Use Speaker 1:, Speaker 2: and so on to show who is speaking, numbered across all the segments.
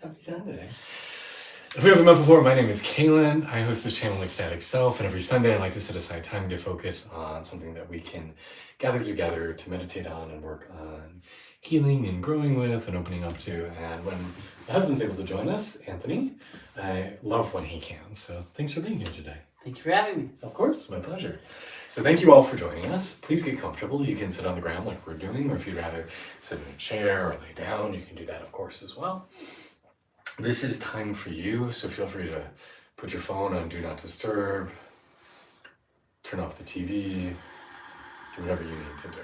Speaker 1: Happy Sunday. If we haven't met before, my name is Kaylin. I host this channel, Ecstatic Self, and every Sunday I like to set aside time to focus on something that we can gather together to meditate on and work on healing and growing with and opening up to. And when my husband's able to join us, Anthony, I love when he can. So thanks for being here today.
Speaker 2: Thank you for having me.
Speaker 1: Of course, my pleasure. So thank you all for joining us. Please get comfortable. You can sit on the ground like we're doing, or if you'd rather sit in a chair or lay down, you can do that, of course, as well. This is time for you, so feel free to put your phone on Do Not Disturb, turn off the TV, do whatever you need to do.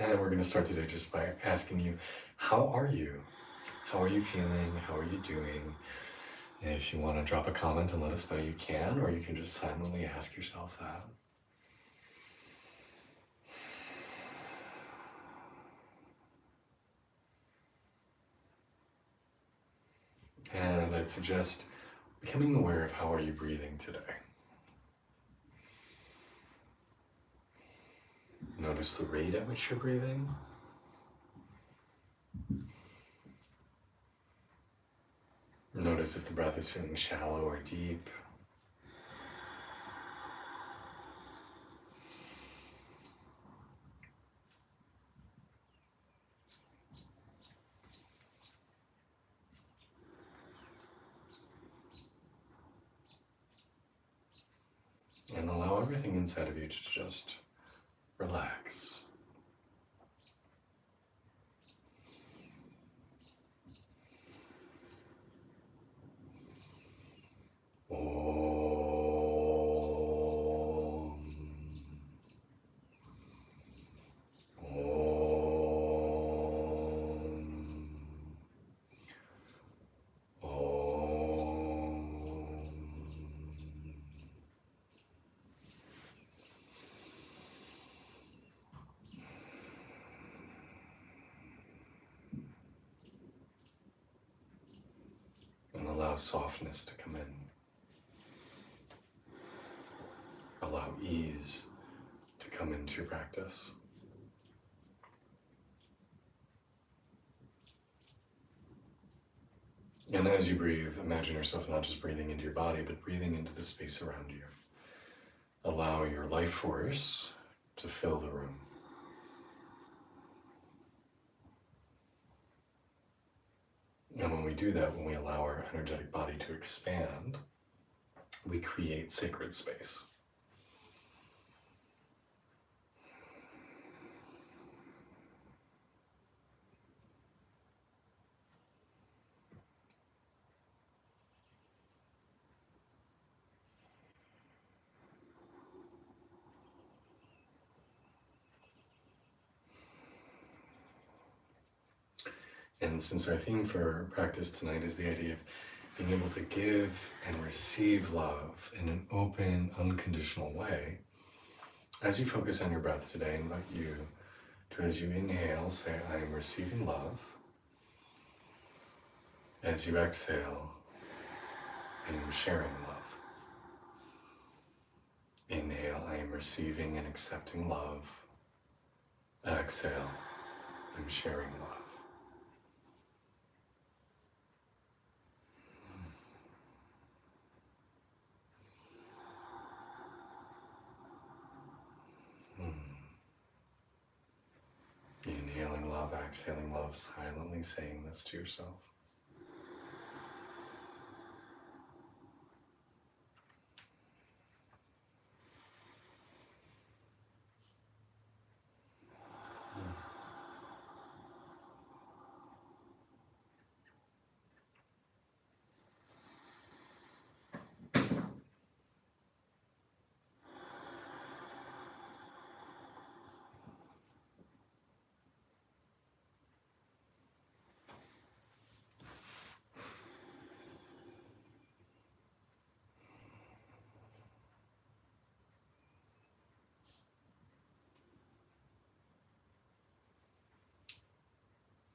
Speaker 1: And we're going to start today just by asking you, how are you? How are you feeling? How are you doing? If you want to drop a comment and let us know, you can, or you can just silently ask yourself that. And I'd suggest becoming aware of how are you breathing today. Notice the rate at which you're breathing. Notice if the breath is feeling shallow or deep. And allow everything inside of you to just relax. Allow softness to come in. Allow ease to come into your practice. And as you breathe, imagine yourself not just breathing into your body, but breathing into the space around you. Allow your life force to fill the room. And when we do that, when we allow our energetic body to expand, we create sacred space. And since our theme for practice tonight is the idea of being able to give and receive love in an open, unconditional way, as you focus on your breath today, I invite you to, as you inhale, say, I am receiving love. As you exhale, I am sharing love. Inhale, I am receiving and accepting love. Exhale, I'm sharing love. Inhaling love, exhaling love, silently saying this to yourself.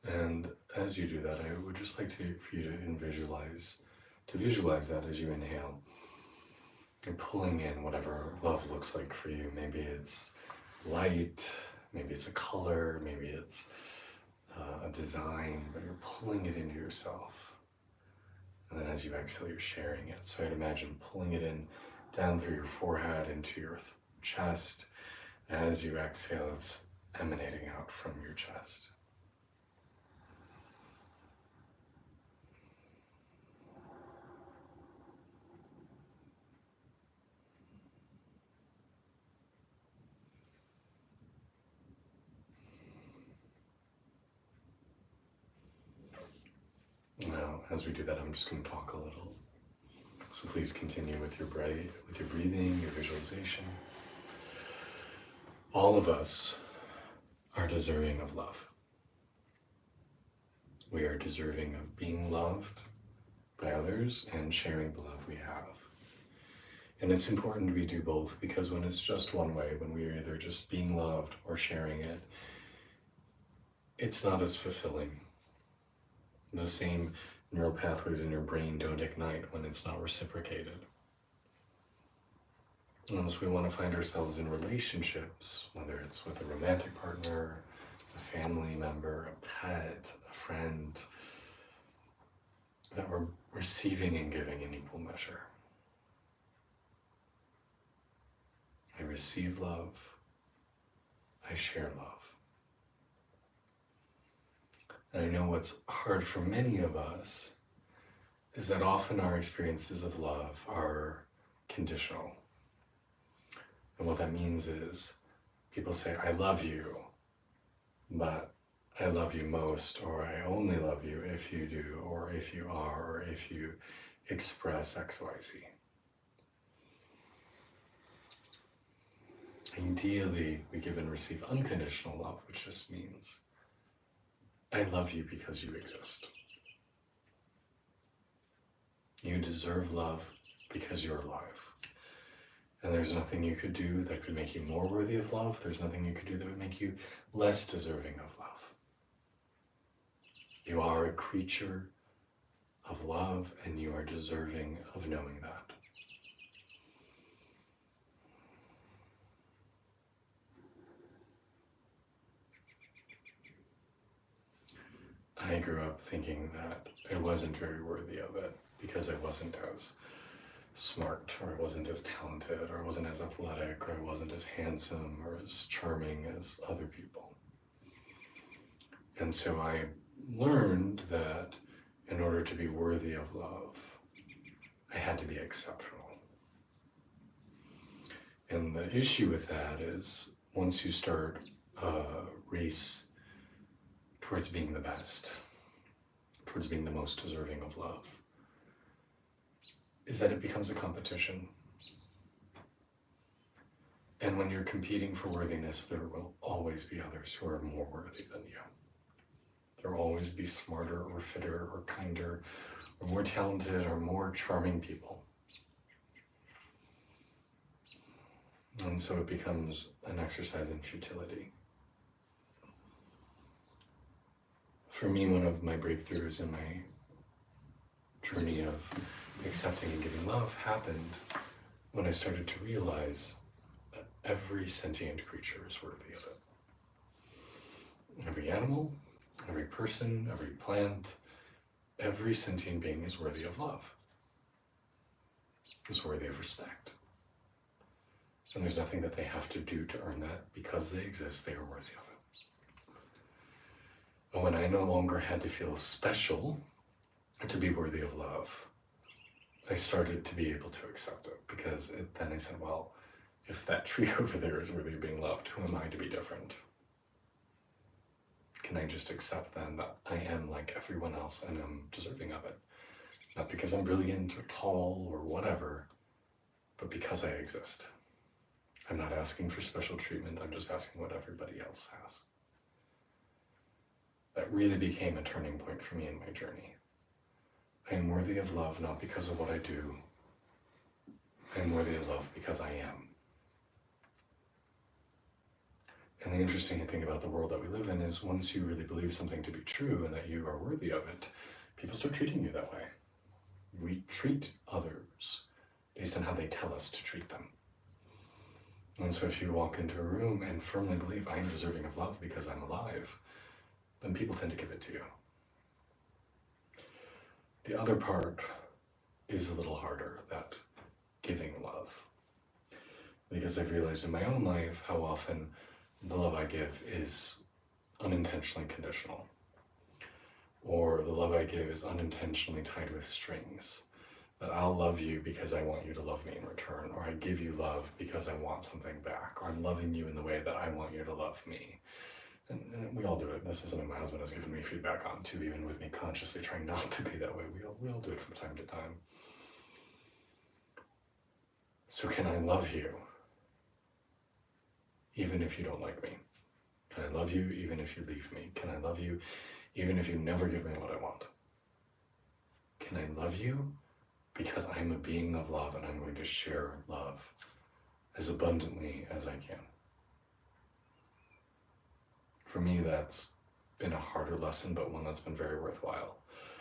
Speaker 1: And as you do that, I would just like for you to visualize that as you inhale. You're pulling in whatever love looks like for you. Maybe it's light, maybe it's a color, maybe it's design, but you're pulling it into yourself. And then as you exhale, you're sharing it. So I'd imagine pulling it in down through your forehead into your chest. As you exhale, it's emanating out from your chest. Now, as we do that, I'm just going to talk a little. So please continue with your breathing, your visualization. All of us are deserving of love. We are deserving of being loved by others and sharing the love we have. And it's important we do both, because when it's just one way, when we are either just being loved or sharing it, it's not as fulfilling. The same neural pathways in your brain don't ignite when it's not reciprocated. And so we want to find ourselves in relationships, whether it's with a romantic partner, a family member, a pet, a friend, that we're receiving and giving in equal measure. I receive love. I share love. And I know what's hard for many of us is that often our experiences of love are conditional. And what that means is people say, I love you, but I love you most, or I only love you if you do, or if you are, or if you express X, Y, Z. Ideally, we give and receive unconditional love, which just means I love you because you exist. You deserve love because you're alive. And there's nothing you could do that could make you more worthy of love. There's nothing you could do that would make you less deserving of love. You are a creature of love, and you are deserving of knowing that. I grew up thinking that I wasn't very worthy of it because I wasn't as smart, or I wasn't as talented, or I wasn't as athletic, or I wasn't as handsome or as charming as other people. And so I learned that in order to be worthy of love, I had to be exceptional. And the issue with that is once you start a race towards being the best, towards being the most deserving of love, is that it becomes a competition. And when you're competing for worthiness, there will always be others who are more worthy than you. There will always be smarter or fitter or kinder or more talented or more charming people. And so it becomes an exercise in futility. For me, one of my breakthroughs in my journey of accepting and giving love happened when I started to realize that every sentient creature is worthy of it. Every animal, every person, every plant, every sentient being is worthy of love, is worthy of respect. And there's nothing that they have to do to earn that. Because they exist, they are worthy of it. And when I no longer had to feel special to be worthy of love, I started to be able to accept it, because then I said, well, if that tree over there is worthy of being loved, who am I to be different? Can I just accept then that I am like everyone else and I'm deserving of it? Not because I'm brilliant or tall or whatever, but because I exist. I'm not asking for special treatment, I'm just asking what everybody else has. That really became a turning point for me in my journey. I am worthy of love not because of what I do. I am worthy of love because I am. And the interesting thing about the world that we live in is once you really believe something to be true and that you are worthy of it, people start treating you that way. We treat others based on how they tell us to treat them. And so if you walk into a room and firmly believe I am deserving of love because I'm alive, then people tend to give it to you. The other part is a little harder, that giving love. Because I've realized in my own life how often the love I give is unintentionally conditional. Or the love I give is unintentionally tied with strings. That I'll love you because I want you to love me in return. Or I give you love because I want something back. Or I'm loving you in the way that I want you to love me. And we all do it. This is something my husband has given me feedback on too, even with me consciously trying not to be that way. We all do it from time to time. So can I love you even if you don't like me? Can I love you even if you leave me? Can I love you even if you never give me what I want? Can I love you because I'm a being of love and I'm going to share love as abundantly as I can? For me, that's been a harder lesson, but one that's been very worthwhile.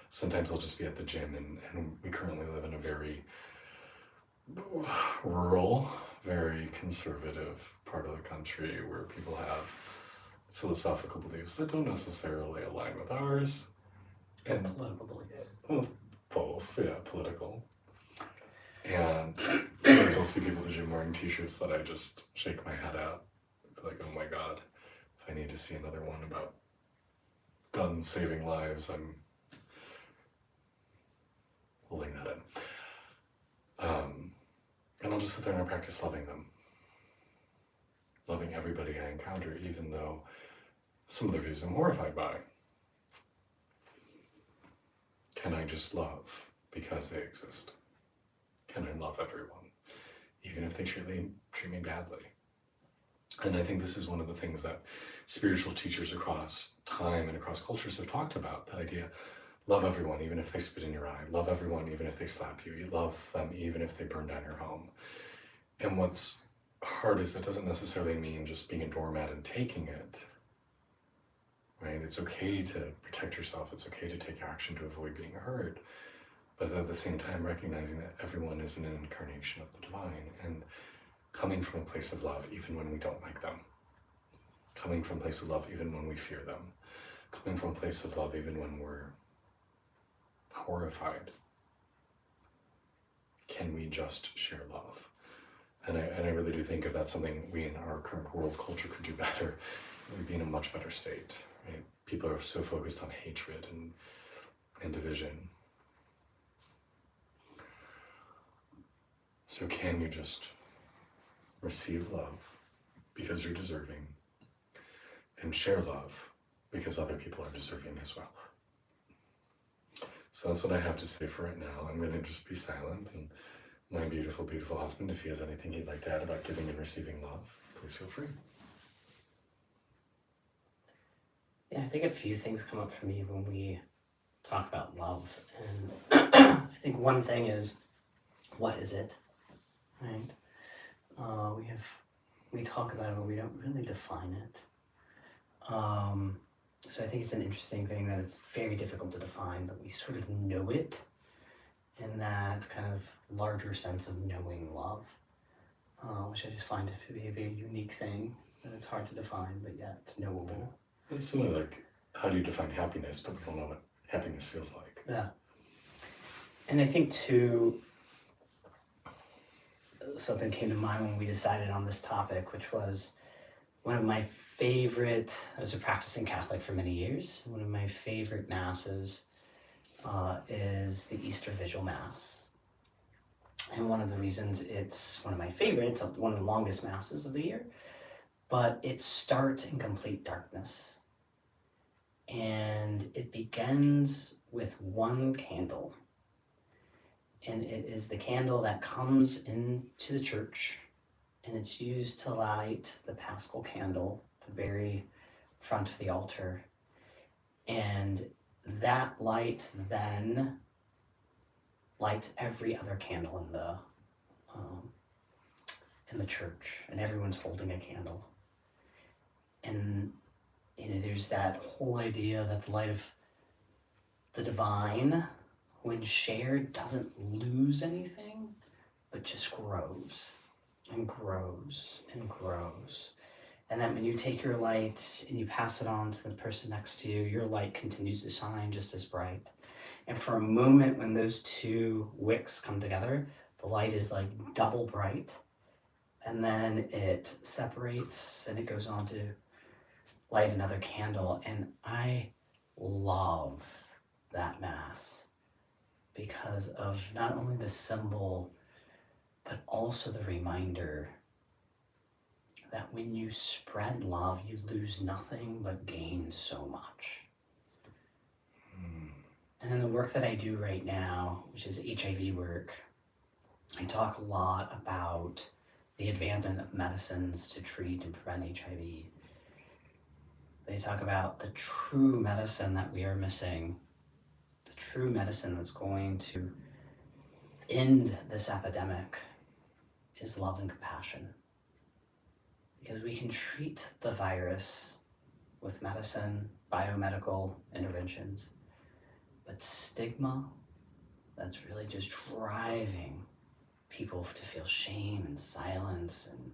Speaker 1: Sometimes I'll just be at the gym, and we currently live in a very rural, very conservative part of the country where people have philosophical beliefs that don't necessarily align with ours.
Speaker 2: And political beliefs.
Speaker 1: Well, both, yeah, political. And sometimes I'll see people at the gym wearing t-shirts that I just shake my head at. Like, oh my God, if I need to see another one about guns saving lives, I'm holding that in. And I'll just sit there and I'll practice loving them. Loving everybody I encounter, even though some of their views I'm horrified by. Can I just love because they exist? Can I love everyone, even if they treat me badly? And I think this is one of the things that spiritual teachers across time and across cultures have talked about, that idea. Love everyone, even if they spit in your eye. Love everyone, even if they slap you. You love them, even if they burn down your home. And what's hard is that doesn't necessarily mean just being a doormat and taking it, right? It's okay to protect yourself. It's okay to take action to avoid being hurt. But at the same time, recognizing that everyone is an incarnation of the divine and coming from a place of love, even when we don't like them. Coming from a place of love, even when we fear them. Coming from a place of love, even when we're horrified. Can we just share love? And I really do think if that's something we in our current world culture could do better, we'd be in a much better state. Right? People are so focused on hatred and division. So can you just receive love because you're deserving and share love because other people are deserving as well? So that's what I have to say for right now. I'm going to just be silent, and my beautiful, beautiful husband, if he has anything he'd like to add about giving and receiving love, please feel free.
Speaker 2: Yeah, I think a few things come up for me when we talk about love. And I think one thing is, what is it? Right? We talk about it, but we don't really define it. So I think it's an interesting thing that it's very difficult to define, but we sort of know it in that kind of larger sense of knowing love, which I just find to be a very unique thing, that it's hard to define, but yet it's knowable.
Speaker 1: It's similar, like, how do you define happiness, but we don't know what happiness feels like.
Speaker 2: Yeah. And I think too, something came to mind when we decided on this topic, which was one of my favorite, I was a practicing Catholic for many years. One of my favorite masses is the Easter Vigil Mass. And one of the reasons it's one of my favorites, one of the longest masses of the year, but it starts in complete darkness. And it begins with one candle. And it is the candle that comes into the church, and it's used to light the Paschal candle, the very front of the altar. And that light then lights every other candle in the church, and everyone's holding a candle. And there's that whole idea that the light of the divine, when shared, doesn't lose anything, but just grows and grows and grows. And then when you take your light and you pass it on to the person next to you, your light continues to shine just as bright. And for a moment, when those two wicks come together, the light is like double bright. And then it separates and it goes on to light another candle. And I love that Mass because of not only the symbol, but also the reminder that when you spread love, you lose nothing but gain so much. And in the work that I do right now, which is HIV work, I talk a lot about the advancement of medicines to treat and prevent HIV. They talk about the true medicine that we are missing, the true medicine that's going to end this epidemic is love and compassion. Because we can treat the virus with medicine, biomedical interventions, but stigma, that's really just driving people to feel shame and silence and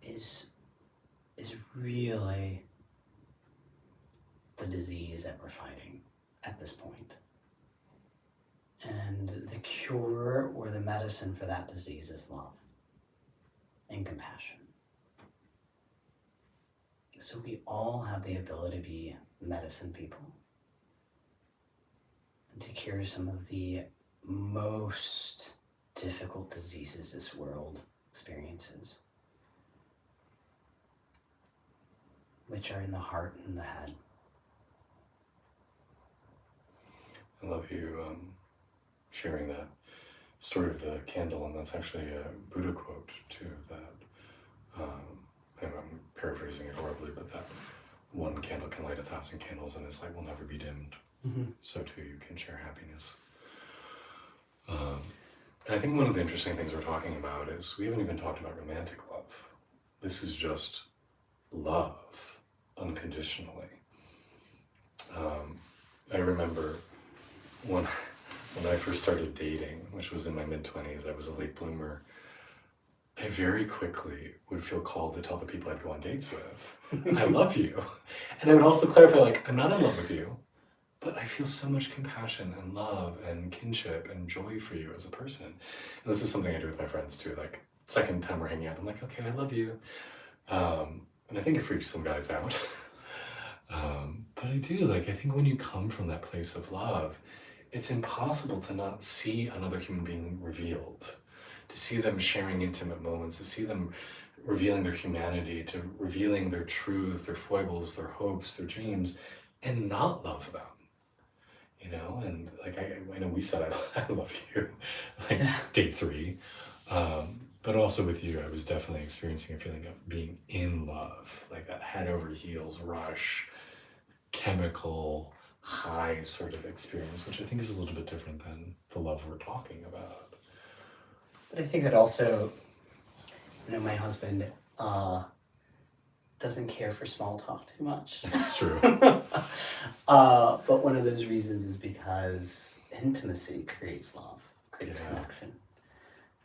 Speaker 2: is really the disease that we're fighting at this point. And the cure or the medicine for that disease is love and compassion. So we all have the ability to be medicine people and to cure some of the most difficult diseases this world experiences, which are in the heart and the head.
Speaker 1: I love you sharing that story of the candle, and that's actually a Buddha quote too, that I'm paraphrasing it horribly, but that one candle can light 1,000 candles and its light will never be dimmed. Mm-hmm. So too you can share happiness. And I think one of the interesting things we're talking about is we haven't even talked about romantic love. This is just love unconditionally. I remember when I first started dating, which was in my mid-20s, I was a late bloomer, I very quickly would feel called to tell the people I'd go on dates with, I love you. And I would also clarify, like, I'm not in love with you, but I feel so much compassion and love and kinship and joy for you as a person. And this is something I do with my friends too. Like, second time we're hanging out, I'm like, okay, I love you. And I think it freaks some guys out. But I do, like, I think when you come from that place of love, it's impossible to not see another human being revealed, to see them sharing intimate moments, to see them revealing their humanity, to revealing their truth, their foibles, their hopes, their dreams, and not love them, you know? And like, I know we said I love you, like day 3, but also with you, I was definitely experiencing a feeling of being in love, like that head over heels rush, chemical high sort of experience, which I think is a little bit different than the love we're talking about.
Speaker 2: But I think that also, my husband doesn't care for small talk too much.
Speaker 1: That's true.
Speaker 2: But one of those reasons is because intimacy creates love, creates connection.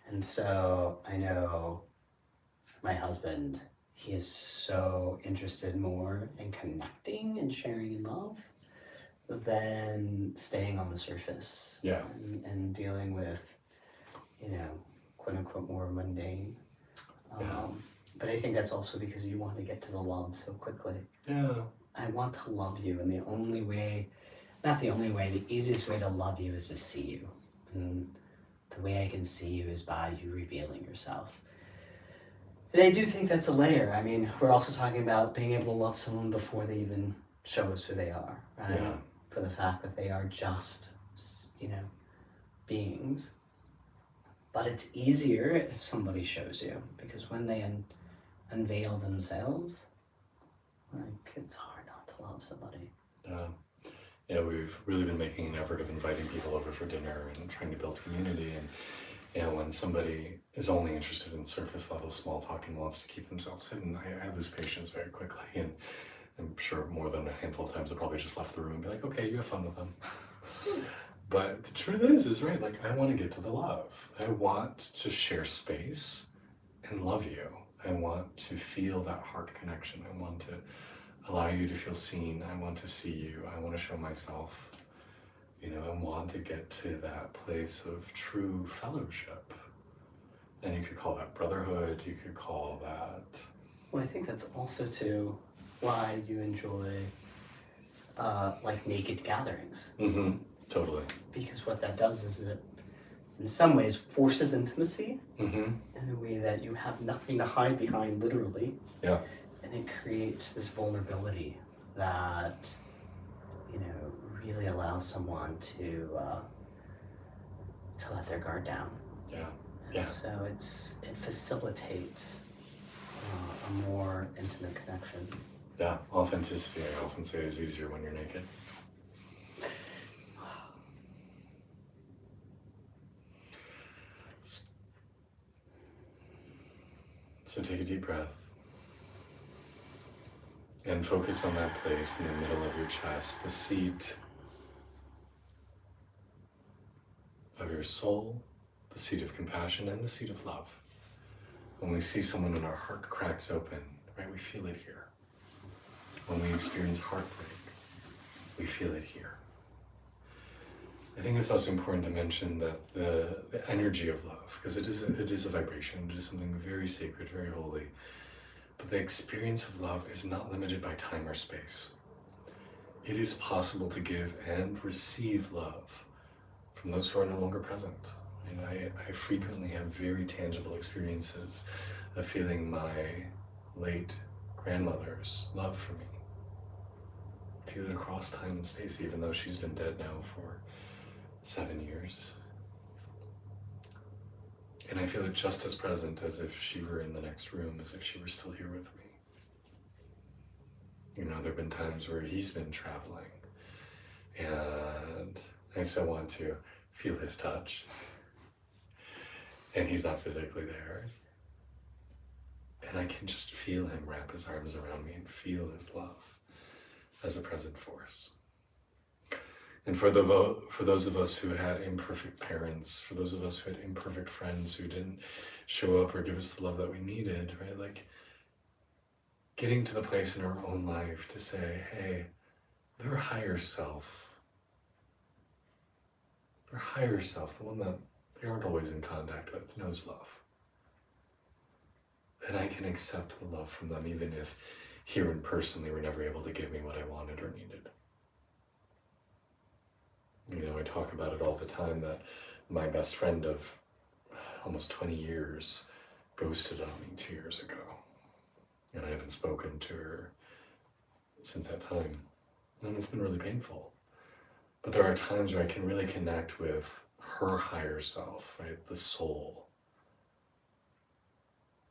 Speaker 2: And so I know for my husband, he is so interested more in connecting and sharing love than staying on the surface.
Speaker 1: Yeah.
Speaker 2: And dealing with, quote unquote, more mundane. But I think that's also because you want to get to the love so quickly.
Speaker 1: Yeah.
Speaker 2: I want to love you, and the easiest way to love you is to see you. And the way I can see you is by you revealing yourself. And I do think that's a layer. I mean, we're also talking about being able to love someone before they even show us who they are, right?
Speaker 1: Yeah.
Speaker 2: For the fact that they are just, beings. But it's easier if somebody shows you, because when they unveil themselves, like, it's hard not to love somebody.
Speaker 1: Yeah, we've really been making an effort of inviting people over for dinner and trying to build community. And when somebody is only interested in surface level small talk and wants to keep themselves hidden, I lose patience very quickly. And I'm sure more than a handful of times I probably just left the room and be like, okay, you have fun with them. But the truth is right, like, I want to get to the love. I want to share space and love you. I want to feel that heart connection. I want to allow you to feel seen. I want to see you. I want to show myself. I want to get to that place of true fellowship. And you could call that brotherhood. You could call that...
Speaker 2: Well, I think that's also too why you enjoy like naked gatherings.
Speaker 1: Mm-hmm. Totally.
Speaker 2: Because what that does is it, in some ways, forces intimacy
Speaker 1: mm-hmm.
Speaker 2: in a way that you have nothing to hide behind, literally.
Speaker 1: Yeah.
Speaker 2: And it creates this vulnerability that, really allows someone to let their guard down.
Speaker 1: Yeah.
Speaker 2: And
Speaker 1: Yeah.
Speaker 2: so it facilitates a more intimate connection.
Speaker 1: Yeah. Authenticity, I often say, is easier when you're naked. So take a deep breath and focus on that place in the middle of your chest, the seat of your soul, the seat of compassion, and the seat of love. When we see someone and our heart cracks open, right, we feel it here. When we experience heartbreak, we feel it here. I think it's also important to mention that the energy of love, because it is a vibration, it is something very sacred, very holy, but the experience of love is not limited by time or space. It is possible to give and receive love from those who are no longer present. And I frequently have very tangible experiences of feeling my late grandmother's love for me. I feel it across time and space, even though she's been dead now for 7 years. And I feel it just as present as if she were in the next room, as if she were still here with me. There have been times where he's been traveling, and I still want to feel his touch, and he's not physically there. And I can just feel him wrap his arms around me and feel his love as a present force. And for those of us who had imperfect parents, for those of us who had imperfect friends who didn't show up or give us the love that we needed, right? Like getting to the place in our own life to say, hey, their higher self, the one that they aren't always in contact with, knows love. And I can accept the love from them, even if here in person they were never able to give me what I wanted or needed. I talk about it all the time that my best friend of almost 20 years ghosted on me 2 years ago. And I haven't spoken to her since that time. And it's been really painful. But there are times where I can really connect with her higher self, right? The soul.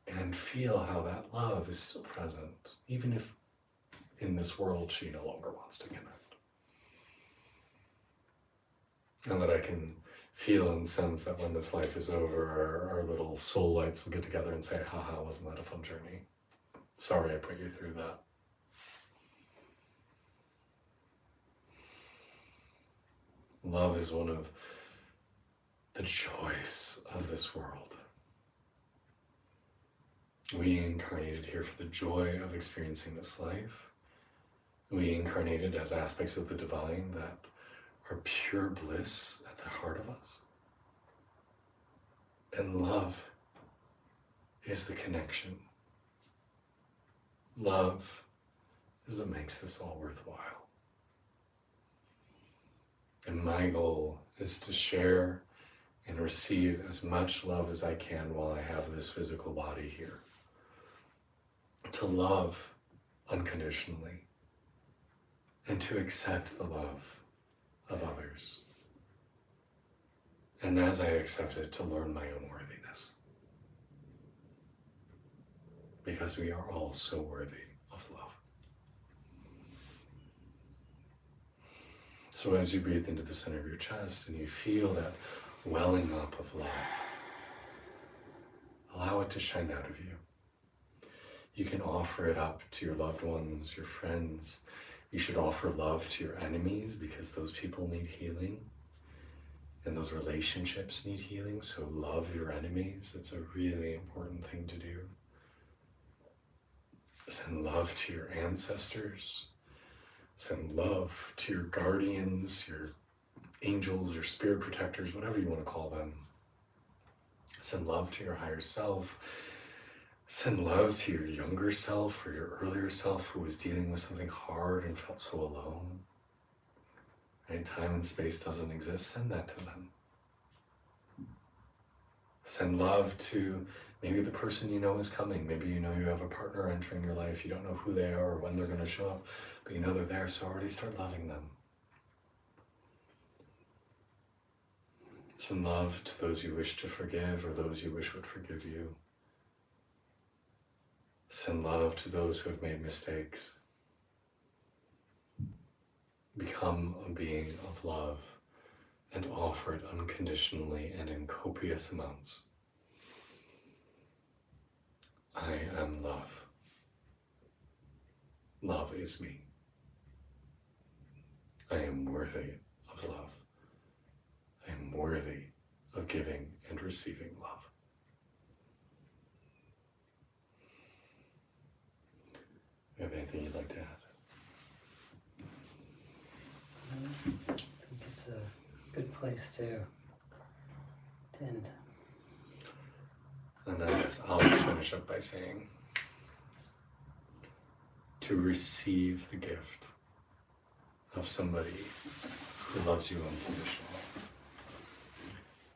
Speaker 1: And feel how that love is still present, even if in this world she no longer wants to connect. And that I can feel and sense that when this life is over, our little soul lights will get together and say, haha, wasn't that a fun journey? Sorry I put you through that. Love is one of the joys of this world. We incarnated here for the joy of experiencing this life. We incarnated as aspects of the divine that are pure bliss at the heart of us. And love is the connection. Love is what makes this all worthwhile. And my goal is to share and receive as much love as I can while I have this physical body here. To love unconditionally and to accept the love of others. And as I accept it, to learn my own worthiness. Because we are all so worthy of love. So as you breathe into the center of your chest and you feel that welling up of love, allow it to shine out of you. You can offer it up to your loved ones, your friends. You should offer love to your enemies because those people need healing. And those relationships need healing, so love your enemies. It's a really important thing to do. Send love to your ancestors. Send love to your guardians, your angels, your spirit protectors, whatever you want to call them. Send love to your higher self. Send love to your younger self or your earlier self who was dealing with something hard and felt so alone. Right? Time and space doesn't exist. Send that to them. Send love to maybe the person you know is coming. Maybe you know you have a partner entering your life. You don't know who they are or when they're going to show up, but you know they're there, so already start loving them. Send love to those you wish to forgive or those you wish would forgive you. Send love to those who have made mistakes. Become a being of love and offer it unconditionally and in copious amounts. I am love. Love is me. I am worthy of love. I am worthy of giving and receiving love. Do you have anything you'd like to add?
Speaker 2: I think it's a good place to end.
Speaker 1: And I guess I'll just finish up by saying, to receive the gift of somebody who loves you unconditionally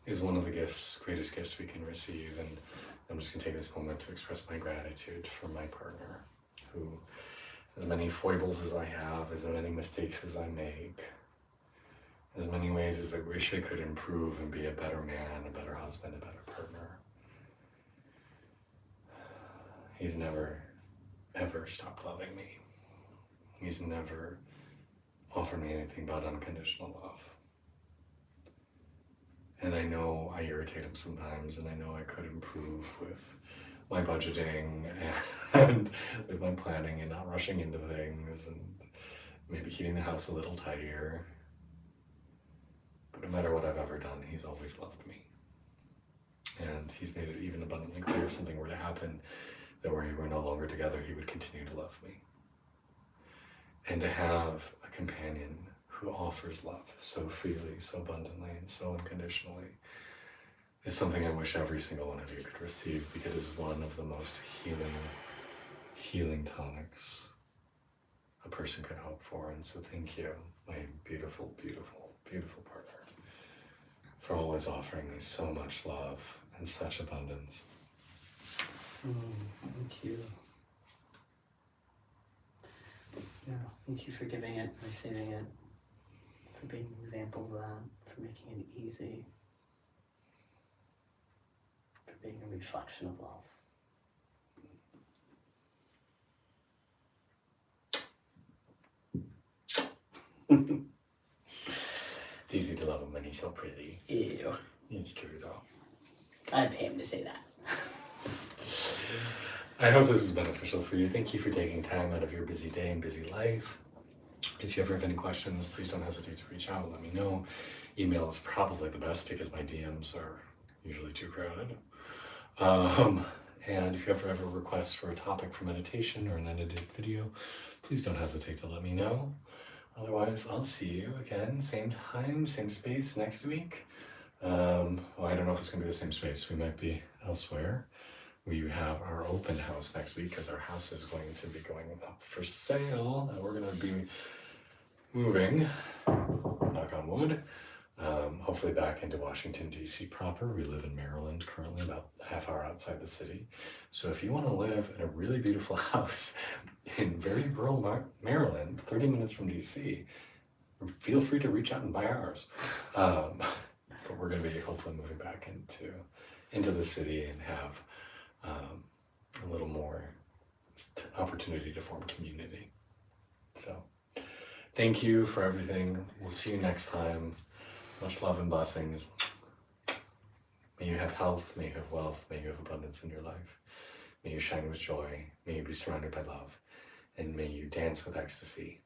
Speaker 1: is one of the greatest gifts we can receive. And I'm just going to take this moment to express my gratitude for my partner, who, as many foibles as I have, as many mistakes as I make, as many ways as I wish I could improve and be a better man, a better husband, a better partner, he's never, ever stopped loving me. He's never offered me anything but unconditional love. And I know I irritate him sometimes, and I know I could improve with my budgeting and with my planning and not rushing into things and maybe keeping the house a little tidier. But no matter what I've ever done, he's always loved me. And he's made it even abundantly clear if something were to happen that we were no longer together, he would continue to love me. And to have a companion who offers love so freely, so abundantly, and so unconditionally is something I wish every single one of you could receive, because it is one of the most healing tonics a person could hope for. And so thank you, my beautiful, beautiful, beautiful partner, for always offering me so much love and such abundance.
Speaker 2: Thank you. Yeah, thank you for giving it, receiving it, for being an example of that, for making it easy, for being a reflection of love.
Speaker 1: It's easy to love him when he's so pretty.
Speaker 2: Ew.
Speaker 1: It's true though.
Speaker 2: I'd pay him to say that.
Speaker 1: I hope this was beneficial for you. Thank you for taking time out of your busy day and busy life. If you ever have any questions, please don't hesitate to reach out. Let me know. Email is probably the best because my DMs are usually too crowded. And if you ever have a request for a topic for meditation or an edited video, please don't hesitate to let me know. Otherwise, I'll see you again, same time, same space next week. Well, I don't know if it's going to be the same space. We might be elsewhere. We have our open house next week because our house is going to be going up for sale. We're going to be moving, knock on wood, hopefully back into Washington, D.C. proper. We live in Maryland currently, about a half hour outside the city. So if you want to live in a really beautiful house in very rural Maryland, 30 minutes from D.C., feel free to reach out and buy ours. But we're going to be hopefully moving back into the city and have a little more opportunity to form community. So thank you for everything. We'll see you next time. Much love and blessings. May you have health, may you have wealth, may you have abundance in your life. May you shine with joy, may you be surrounded by love, and may you dance with ecstasy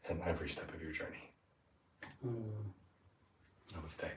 Speaker 1: in every step of your journey. Namaste.